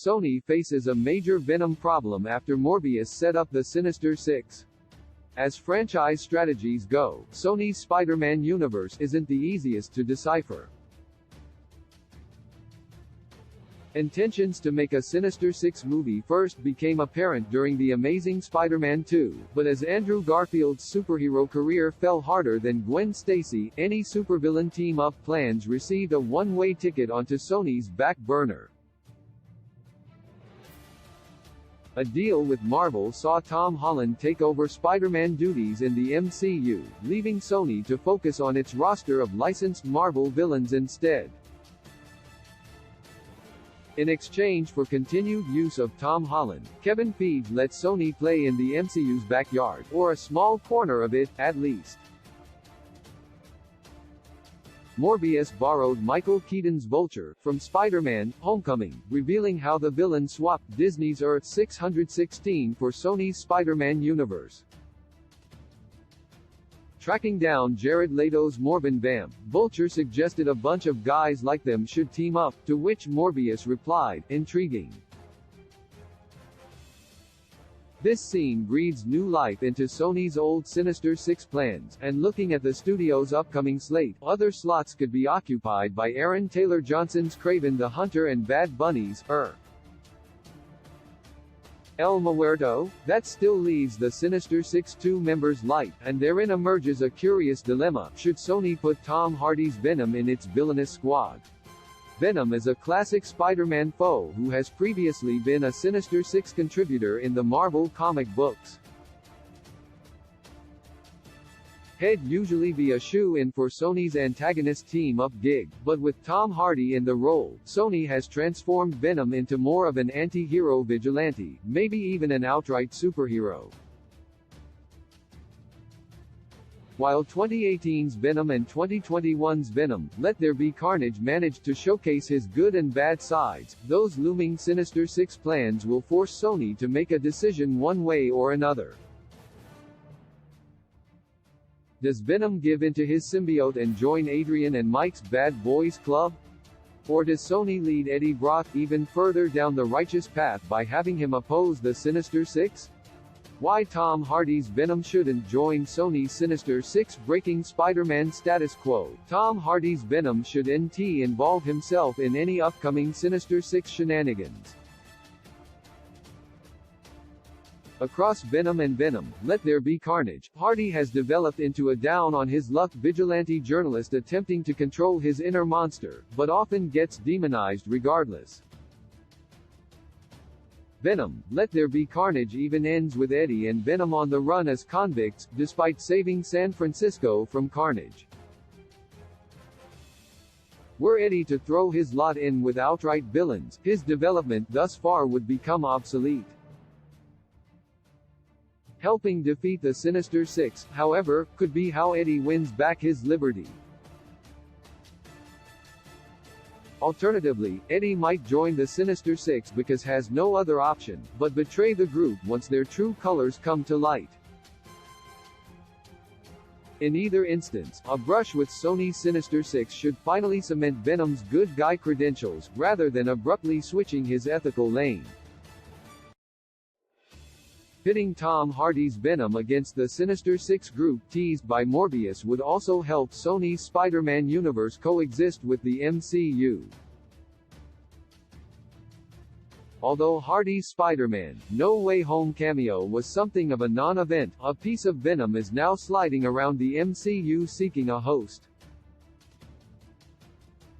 Sony faces a major Venom problem after Morbius set up the Sinister Six. As franchise strategies go, Sony's Spider-Man universe isn't the easiest to decipher. Intentions to make a Sinister Six movie first became apparent during The Amazing Spider-Man 2, but as Andrew Garfield's superhero career fell harder than Gwen Stacy, any supervillain team-up plans received a one-way ticket onto Sony's back burner. A deal with Marvel saw Tom Holland take over Spider-Man duties in the MCU, leaving Sony to focus on its roster of licensed Marvel villains instead. In exchange for continued use of Tom Holland, Kevin Feige let Sony play in the MCU's backyard, or a small corner of it, at least. Morbius borrowed Michael Keaton's Vulture from Spider-Man: Homecoming, revealing how the villain swapped Disney's Earth 616 for Sony's Spider-Man universe. Tracking down Jared Leto's Morbin Vamp, Vulture suggested a bunch of guys like them should team up, to which Morbius replied, "Intriguing." This scene breathes new life into Sony's old Sinister Six plans, and looking at the studio's upcoming slate, other slots could be occupied by Aaron Taylor Johnson's Kraven the Hunter and Bad Bunny's El Muerto. That still leaves the Sinister Six 2 members light, and therein emerges a curious dilemma: should Sony put Tom Hardy's Venom in its villainous squad? Venom is a classic Spider-Man foe who has previously been a Sinister Six contributor in the Marvel comic books. He'd usually be a shoe-in for Sony's antagonist team-up gig, but with Tom Hardy in the role, Sony has transformed Venom into more of an anti-hero vigilante, maybe even an outright superhero. While 2018's Venom and 2021's Venom, Let There Be Carnage managed to showcase his good and bad sides, those looming Sinister Six plans will force Sony to make a decision one way or another. Does Venom give into his symbiote and join Adrian and Mike's Bad Boys Club? Or does Sony lead Eddie Brock even further down the righteous path by having him oppose the Sinister Six? Why Tom Hardy's Venom shouldn't join Sony's Sinister Six, breaking Spider-Man status quo. Tom Hardy's Venom should involve himself in any upcoming Sinister Six shenanigans. Across Venom and Venom, Let There Be Carnage, Hardy has developed into a down-on-his-luck vigilante journalist attempting to control his inner monster, but often gets demonized regardless. Venom, Let There Be Carnage even ends with Eddie and Venom on the run as convicts, despite saving San Francisco from carnage. Were Eddie to throw his lot in with outright villains, his development thus far would become obsolete. Helping defeat the Sinister Six, however, could be how Eddie wins back his liberty. Alternatively, Eddie might join the Sinister Six because has no other option, but betray the group once their true colors come to light. In either instance, a brush with Sony's Sinister Six should finally cement Venom's good guy credentials, rather than abruptly switching his ethical lane. Pitting Tom Hardy's Venom against the Sinister Six group teased by Morbius would also help Sony's Spider-Man universe coexist with the MCU. Although Hardy's Spider-Man: No Way Home cameo was something of a non-event, a piece of Venom is now sliding around the MCU seeking a host.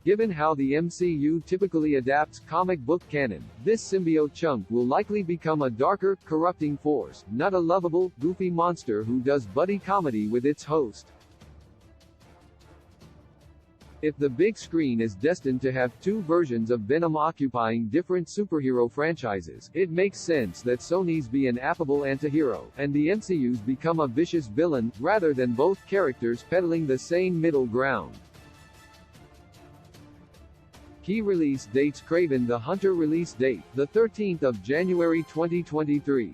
Given how the MCU typically adapts comic book canon, this symbiote chunk will likely become a darker, corrupting force, not a lovable, goofy monster who does buddy comedy with its host. If the big screen is destined to have two versions of Venom occupying different superhero franchises, it makes sense that Sony's be an affable antihero, and the MCU's become a vicious villain, rather than both characters peddling the same middle ground. Key release dates: Kraven the Hunter release date, the 13th of January 2023.